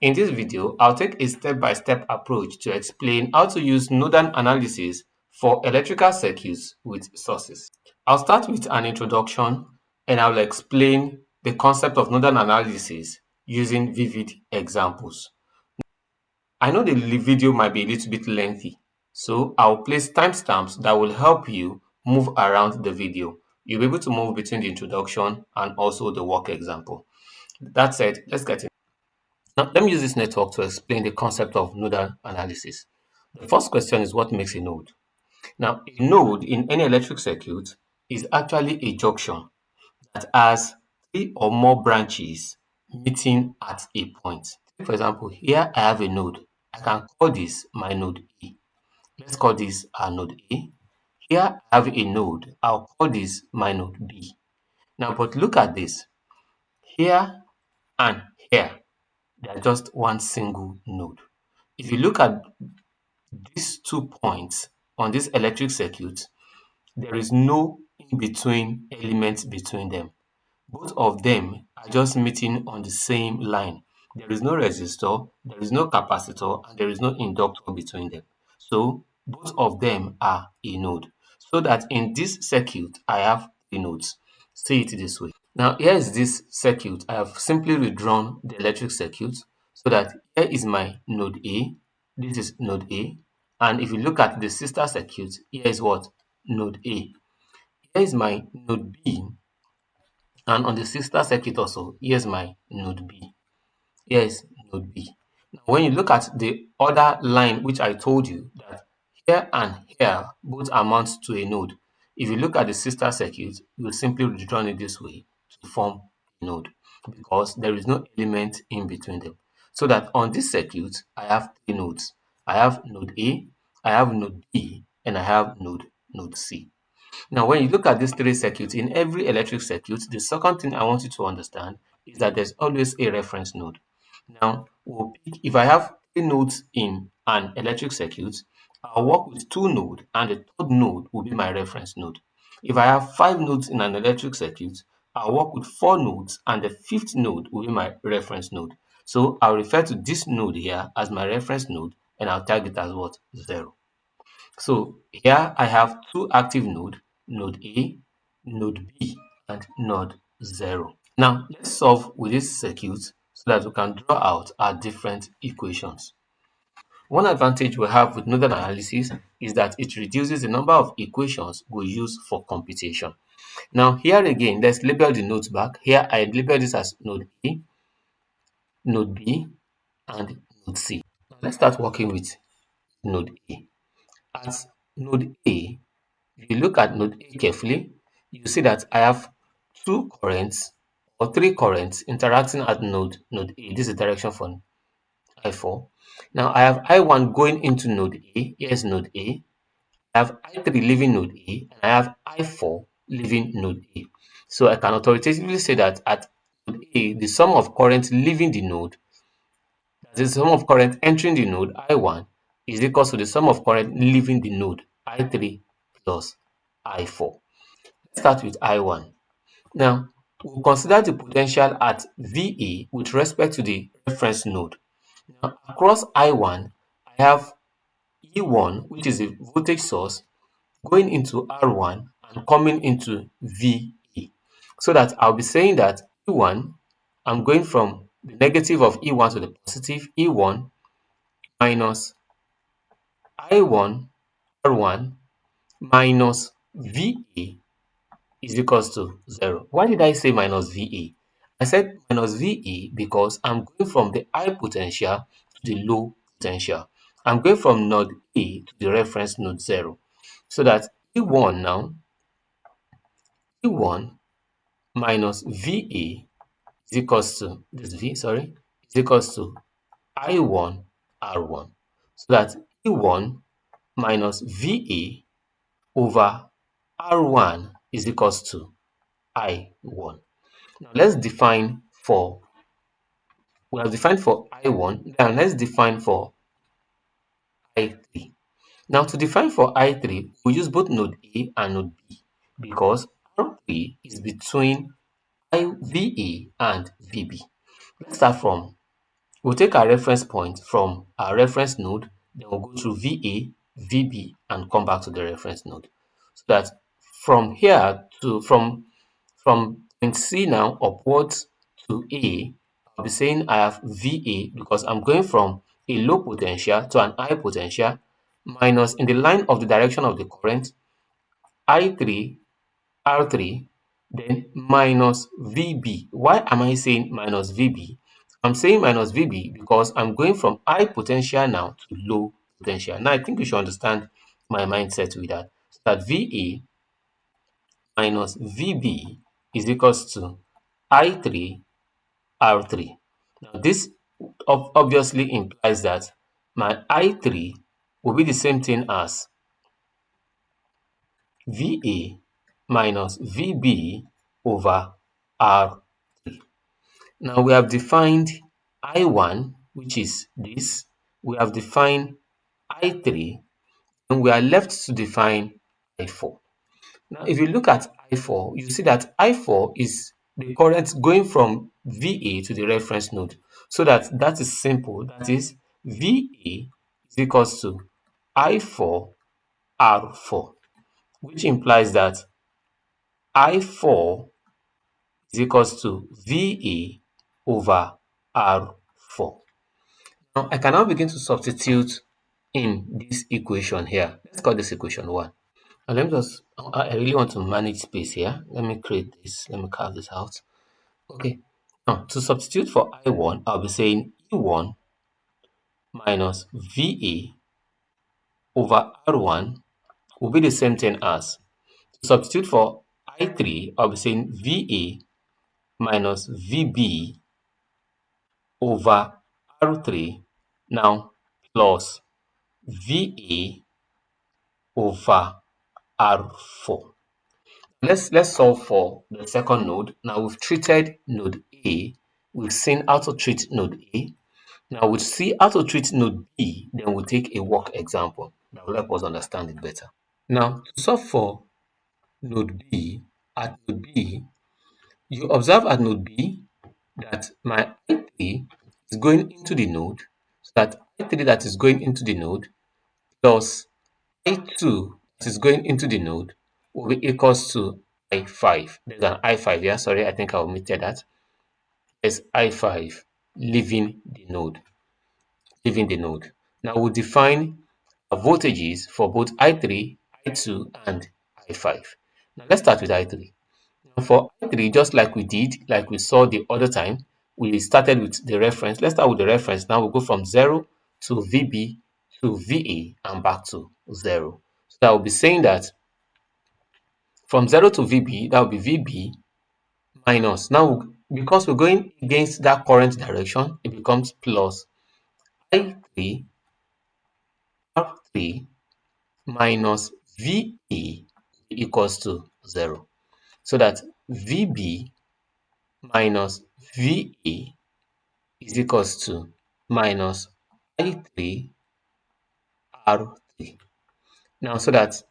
In this video, I'll take a step-by-step approach to explain how to use nodal analysis for electrical circuits with sources. I'll start with an introduction and I'll explain the concept of nodal analysis using vivid examples. I know the video might be a little bit lengthy, so I'll place timestamps that will help you move around the video. You'll be able to move between the introduction and also the work example. That said, let's get in. Now, let me use this network to explain the concept of nodal analysis. The first question is, what makes a node? Now, a node in any electric circuit is actually a junction that has three or more branches meeting at a point. For example, here I have a node. I can call this my node A. Let's call this our node A. Here I have a node. I'll call this my node B. Now, but look at this. Here and here, they are just one single node. If you look at these 2 points on this electric circuit, there is no in-between element between them. Both of them are just meeting on the same line. There is no resistor, there is no capacitor, and there is no inductor between them. So both of them are a node. So that in this circuit, I have three nodes. See it this way. Now here is this circuit. I have simply redrawn the electric circuit so that here is my node A, this is node A, and if you look at the sister circuit, here is what? Node A. Here is my node B, and on the sister circuit also, here's my node B. Here is node B. Now, when you look at the other line which I told you that here and here both amount to a node, if you look at the sister circuit, you will simply redraw it this way to form a node because there is no element in between them. So that on this circuit, I have three nodes. I have node A, I have node B, and I have node C. Now, when you look at these three circuits, in every electric circuit, the second thing I want you to understand is that there's always a reference node. Now, if I have three nodes in an electric circuit, I'll work with two nodes, and the third node will be my reference node. If I have five nodes in an electric circuit, I'll work with four nodes, and the fifth node will be my reference node. So I'll refer to this node here as my reference node, and I'll tag it as what? 0. So here I have two active nodes, node A, node B, and node 0. Now let's solve with this circuit so that we can draw out our different equations. One advantage we have with nodal analysis is that it reduces the number of equations we use for computation. Now here again, let's label the nodes back. Here I label this as node A, node B, and node C. Now let's start working with node A. At node A, if you look at node A carefully, you see that I have two currents or three currents interacting at node A. This is the direction for I4. Now I have I1 going into node A. Here's node A. I have I3 leaving node A, and I have I4 leaving node A. So I can authoritatively say that at node A, the sum of current leaving the node, that is the sum of current entering the node I1, is equal to the sum of current leaving the node I3 plus I4. Let's start with I1. Now, we'll consider the potential at VA with respect to the reference node. Now, across I1, I have E1, which is a voltage source, going into R1 and coming into VA. So that I'll be saying that E1, I'm going from the negative of E1 to the positive E1 minus I1 R1 minus VA is equals to 0. Why did I say minus VA? I said minus VA because I'm going from the high potential to the low potential. I'm going from node A to the reference node 0. So that E1 now, E1 minus VA is equals to, this V, sorry, is equals to I1 R1. So that E1 minus VA over R1 is equals to I1. Now let's define for, we have defined for I1, then let's define for I3. Now to define for I3, we use both node A and node B because R3 is between VA and VB. Let's start from We'll take our reference point from our reference node, then we'll go through VA, VB, and come back to the reference node. So that from here to from point C now upwards to A, I'll be saying I have VA because I'm going from a low potential to an high potential minus in the line of the direction of the current I3 R3 then minus VB. Why am I saying minus VB? I'm saying minus VB because I'm going from high potential now to low potential. Now I think you should understand my mindset with that. So that VA minus VB is equals to I3 R3. Now this obviously implies that my I3 will be the same thing as VA minus VB over R. Now we have defined I1, which is this. We have defined I3, and we are left to define I4. Now, if you look at I4, you see that I4 is the current going from VA to the reference node. So that is simple. That is VA is equals to I4 R4, which implies that I4 is equals to VA over R4. Now, I can now begin to substitute in this equation here. Let's call this equation 1. And let me just, I really want to manage space here. Let me create this. Let me carve this out. Okay. Now, to substitute for I1, I'll be saying E1 minus VA over R1 will be the same thing as, to substitute for I3, I'll be saying VA minus VB over R3 now plus VA over R4. Let's solve for the second node. Now we've treated node A. We've seen how to treat node A. Now we'll see how to treat node B. Then we'll take a work example that will help us understand it better. Now to solve for node B, at node B, you observe at node B that my I3 is going into the node. So that I3 that is going into the node plus I2 that is going into the node will be equals to I5. There's an I5 here. Sorry, I think I omitted that. There's I5 leaving the node. Leaving the node. Now we'll define voltages for both I3, I2, and I5. Now let's start with I3. Now for I3, just like we did, like we saw the other time, we started with the reference. Let's start with the reference. Now we'll go from 0 to VB to VA and back to 0. So I will be saying that from 0 to VB, that will be VB minus. Now, because we're going against that current direction, it becomes plus I3 R3 minus VA equals to 0. So that VB minus VA is equals to minus I3 R3. Now, so that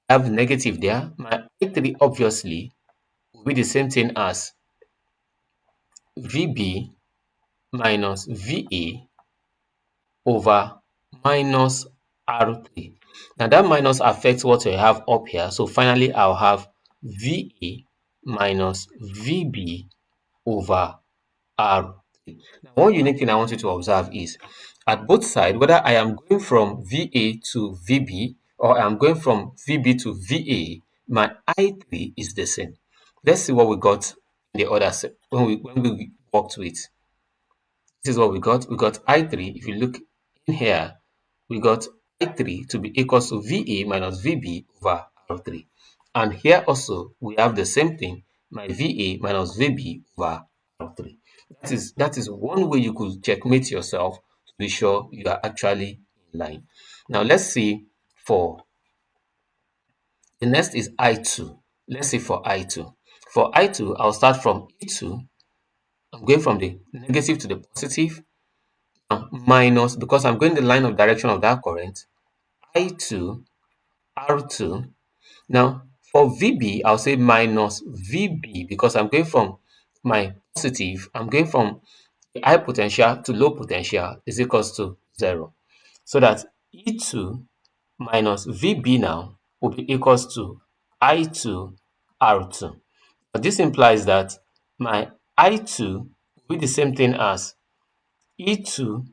I have negative there, my I3 obviously will be the same thing as VB minus VA over minus R3. Now that minus affects what I have up here. So finally, I'll have VA minus VB over R3. Now, one unique thing I want you to observe is at both sides, whether I am going from VA to VB or I'm going from VB to VA, my I3 is the same. Let's see what we got in the other set when we worked with. This is what we got. We got I3. If you look in here, we got I3 to be equals to VA minus VB over R3. And here also, we have the same thing, my VA minus VB over R3. That is one way you could checkmate yourself to be sure you are actually in line. Now, let's see for the next is I2. Let's see for I2. For I2, I'll start from E2. I'm going from the negative to the positive. Minus, because I'm going the line of direction of that current, I2 R2. Now for VB, I'll say minus VB because I'm going from my positive, I'm going from the high potential to low potential is equals to 0. So that E2 minus VB now will be equals to I2 R2. But this implies that my I2 will be the same thing as E2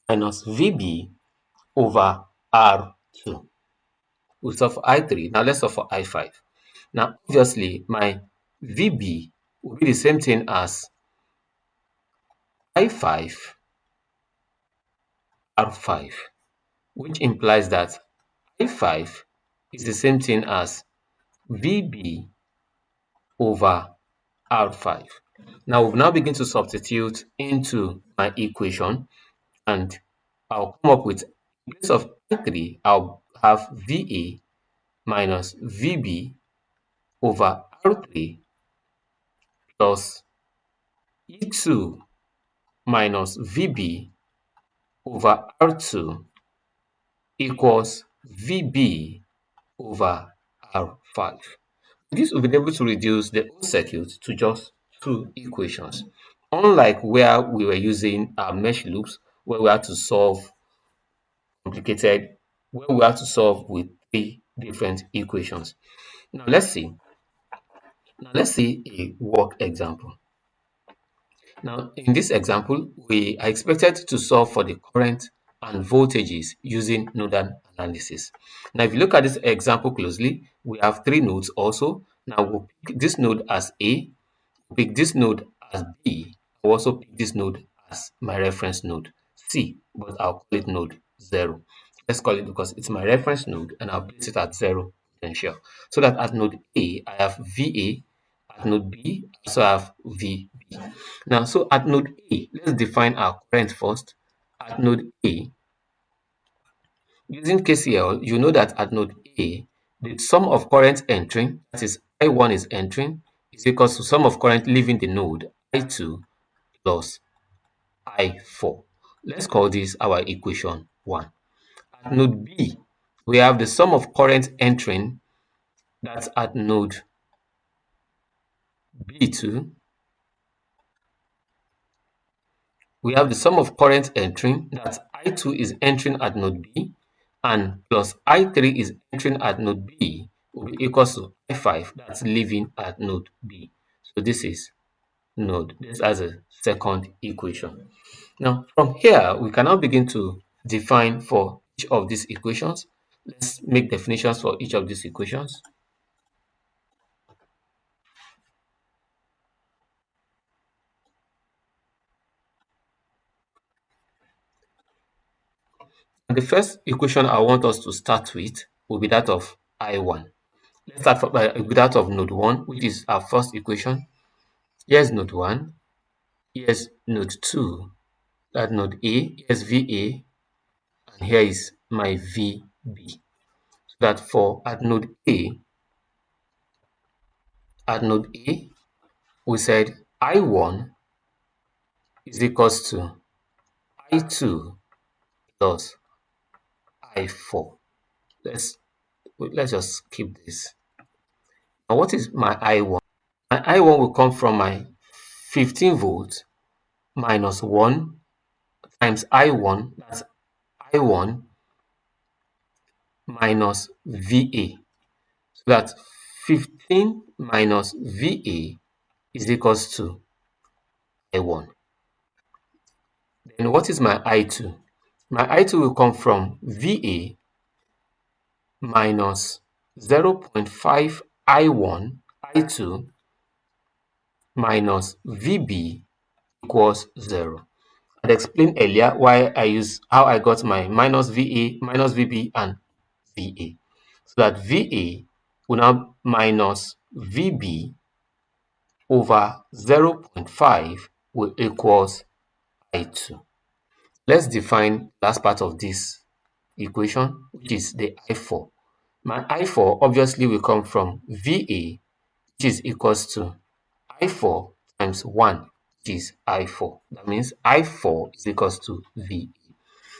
minus VB over R2. We solve for I3. Now let's solve for I5. Now, obviously, my VB will be the same thing as I5 R5, which implies that I5 is the same thing as VB over R5. Now we'll now begin to substitute into my equation, and I'll come up with, in place of I3, I'll have VA minus VB over R3 plus E2 minus VB over R2 equals VB over R5. This will be able to reduce the whole circuit to just two equations. Unlike where we were using our mesh loops, where we had to solve complicated, where we had to solve with three different equations. Now let's see. Now let's see a work example. Now in this example, we are expected to solve for the current and voltages using nodal analysis. Now if you look at this example closely, we have three nodes also. Now we'll pick this node as A, pick this node as B. I'll also pick this node as my reference node C, but I'll call it node 0. Let's call it because it's my reference node and I'll place it at 0 potential. So that at node A, I have VA, at node B, I also have VB. Now, so at node A, let's define our current first. At node A, using KCL, you know that at node A, the sum of current entering, that is I1 is entering, is equals to sum of current leaving the node, I2 plus I4. Let's call this our equation 1. At node B, we have the sum of current entering, that's at node B2. We have the sum of current entering, that I2 is entering at node B, and plus I3 is entering at node B, will be equals to I5, that's leaving at node B. So this is node, this as a second equation. Now from here, we can now begin to define for each of these equations. Let's make definitions for each of these equations. And the first equation I want us to start with will be that of I1. Let's start with that of node 1, which is our first equation. Here's node 1, here's node 2, that node A, here's VA, and here is my VB. So that for at node A, we said I1 is equals to I2 plus I4. Let's just keep this. Now what is my I1? My I1 will come from my 15 volts minus 1 times I1, that's I1 minus VA. So that 15 minus VA is equals to I1. Then what is my I2? My I2 will come from VA minus 0.5 I1, I2 minus VB equals 0. I explained earlier why I use how I got my minus VA, minus VB, and VA. So that VA will now minus VB over 0.5 will equals I2. Let's define last part of this equation, which is the I4. My I4 obviously will come from VA, which is equals to I4 times 1, which is I4. That means I4 is equals to VA.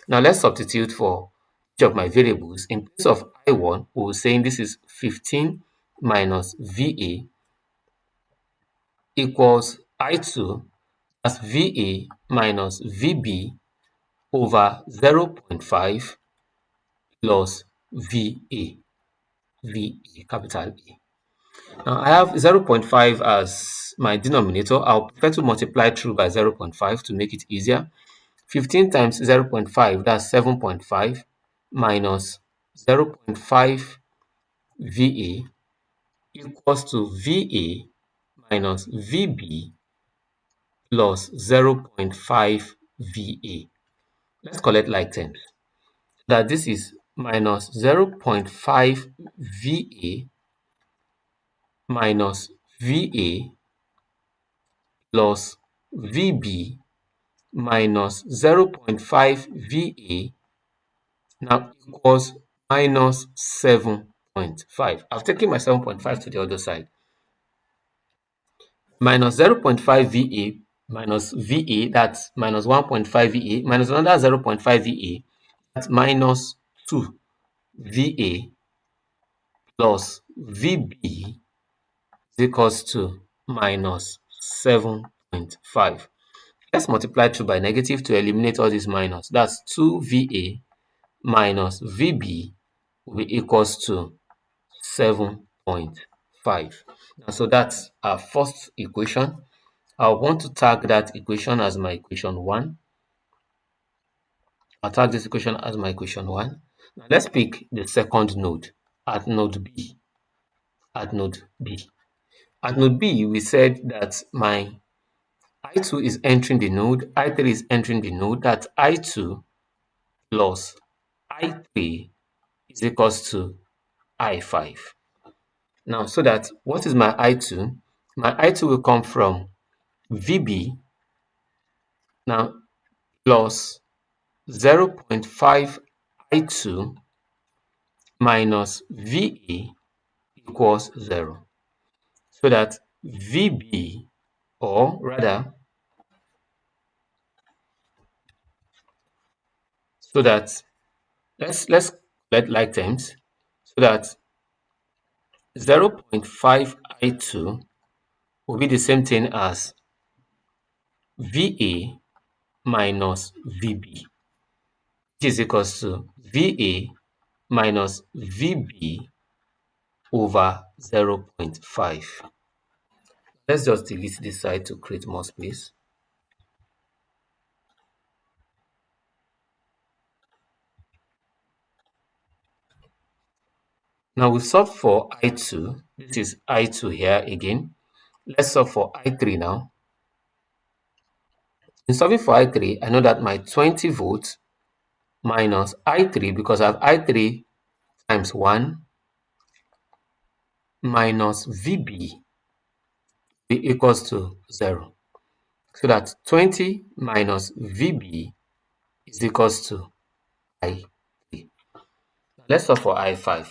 Now let's substitute for each of my variables. In place of I1, we will say this is 15 minus VA equals I2 That's VA minus VB over 0.5 plus VA, capital A. Now I have 0.5 as my denominator. I'll prefer to multiply through by 0.5 to make it easier. 15 times 0.5, that's 7.5, minus 0.5 VA equals to VA minus VB plus 0.5 VA. Let's collect like terms. That this is minus 0.5 VA minus VA plus VB minus 0.5 VA now equals minus 7.5. I've taken my 7.5 to the other side. Minus 0.5 VA minus VA, that's minus 1.5 VA, minus another 0.5 VA, that's minus 2 VA plus VB is equals to minus 7.5. Let's multiply through by negative to eliminate all these minus. That's 2 VA minus VB will be equals to 7.5. So that's our first equation. I want to tag that equation as my equation 1. I'll tag this equation as my equation 1. Now let's pick the second node at node B. At node B. At node B, we said that my I2 is entering the node, I3 is entering the node, that I2 plus I3 is equals to I5. Now, so that what is my I2? My I2 will come from VB now plus 0.5 I2 minus VA equals 0. So that VB, or rather, so that let's let like terms, so that 0.5 I2 will be the same thing as VA minus VB, which is equals to VA minus VB over 0.5. Let's just delete this side to create more space. Now we solve for I2. This is I2 here again. Let's solve for I3 now. In solving for I3, I know that my 20 volts minus I3, because I have I3 times 1 minus VB equals to 0. So that 20 minus VB is equals to I3. Let's solve for I5.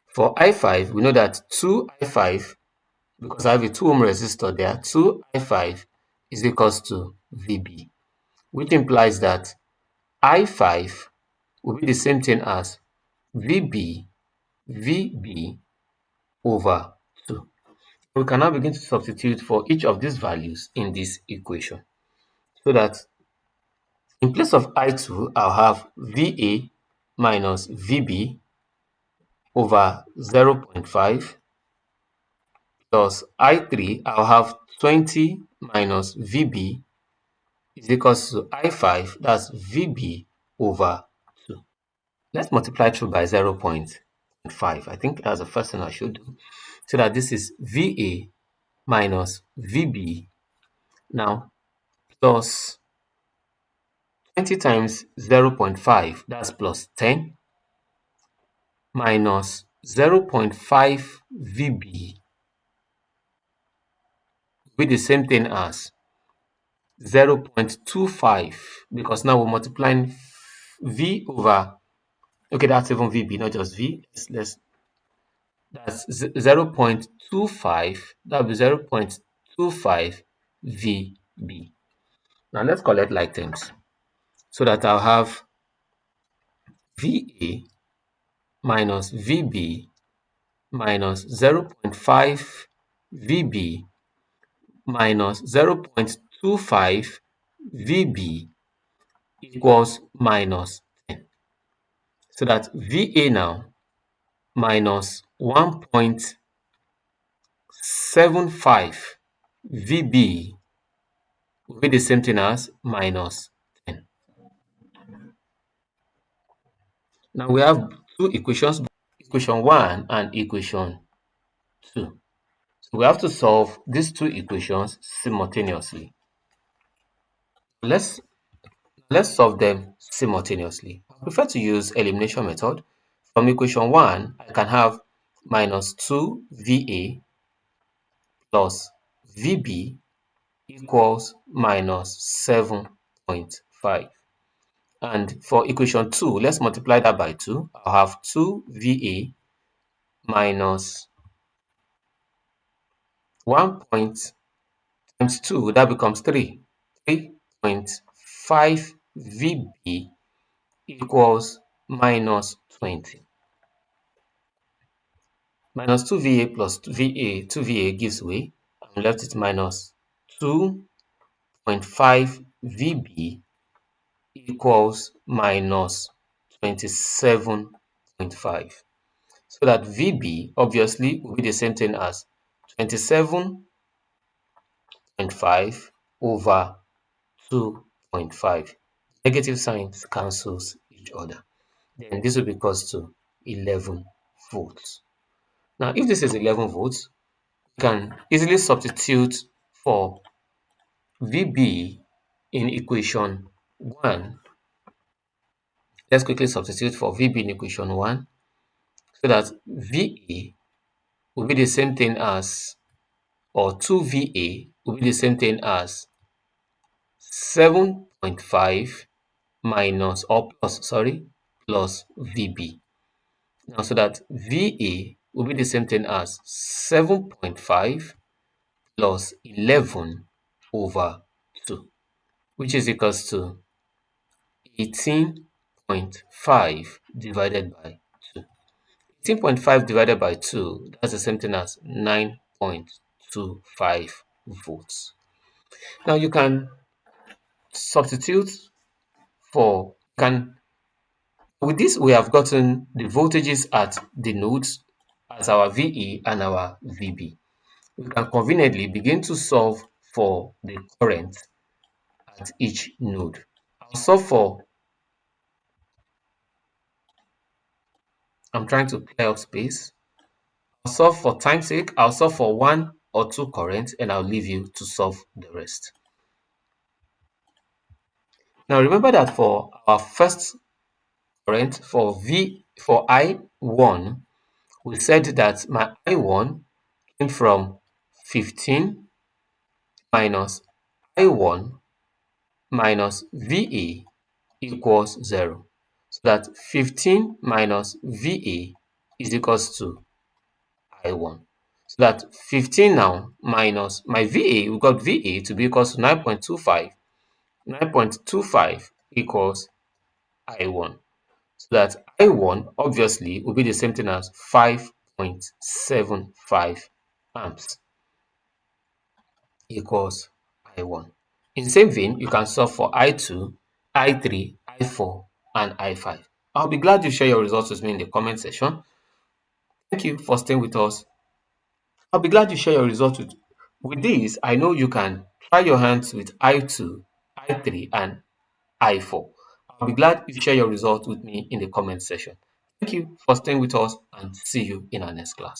For I5, we know that 2I5, because I have a 2 ohm resistor there, 2I5 is equals to VB, which implies that I5 will be the same thing as VB over 2. We can now begin to substitute for each of these values in this equation. So that in place of I2, I'll have VA minus VB over 0.5 plus I3, I'll have 20 minus VB is equals to I5, that's VB over 2. Let's multiply through by 0.5. I think that's the first thing I should do. So that this is VA minus VB now plus 20 times 0.5, that's plus 10, minus 0.5 VB with the same thing as 0.25, because now we're multiplying V over, okay, that's even VB, not just V. That's 0.25, that will be 0.25 VB. Now let's collect like terms, so that I'll have VA minus VB minus 0.5 VB minus 0.25 VB equals minus 10. So that VA now minus 1.75 VB will be the same thing as minus 10. Now we have two equations, equation 1 and equation 2. So we have to solve these two equations simultaneously. Let's solve them simultaneously. I prefer to use elimination method. From equation 1, I can have minus 2 VA plus VB equals minus 7.5. And for equation 2, let's multiply that by 2. I'll have 2 VA minus 1 point times 2, that becomes 3. 3.5 VB equals minus 20. Minus 2VA plus VA, 2VA gives way. I'm left with minus 2.5 VB equals minus 27.5. So that VB obviously will be the same thing as 27.5 over 2.5. Negative signs cancels each other. Then this will be equals to 11 volts. Now, if this is 11 volts, we can easily substitute for VB in equation 1. Let's quickly substitute for VB in equation 1 so that VA will be the same thing as, or 2VA will be the same thing as 7.5 minus, or plus, sorry, plus VB. Now, so that VA will be the same thing as 7.5 plus 11 over 2, which is equals to 18.5 divided by 2. 18.5 divided by 2, that's the same thing as 9.25 volts. Now you can substitute for, with this we have gotten the voltages at the nodes as our VE and our VB. We can conveniently begin to solve for the current at each node. I'll solve for, I'm trying to clear up space. I'll solve for time's sake, I'll solve for 1 or 2 currents and I'll leave you to solve the rest. Now remember that for our first current, for I1, we said that my I1 came from 15 minus I1 minus VA equals 0. So that 15 minus VA is equals to I1. So that 15 now minus my VA, we got VA to be equals to 9.25. 9.25 equals I1. So that I1 obviously will be the same thing as 5.75 amps equals I1. In the same vein, you can solve for I2, I3, I4, and I5. I'll be glad you share your results with me in the comment section. Thank you for staying with us. I'll be glad you share your results with this. I know you can try your hands with I2, I3, and I4. I'll be glad you share your results with me in the comment section. Thank you for staying with us and see you in our next class.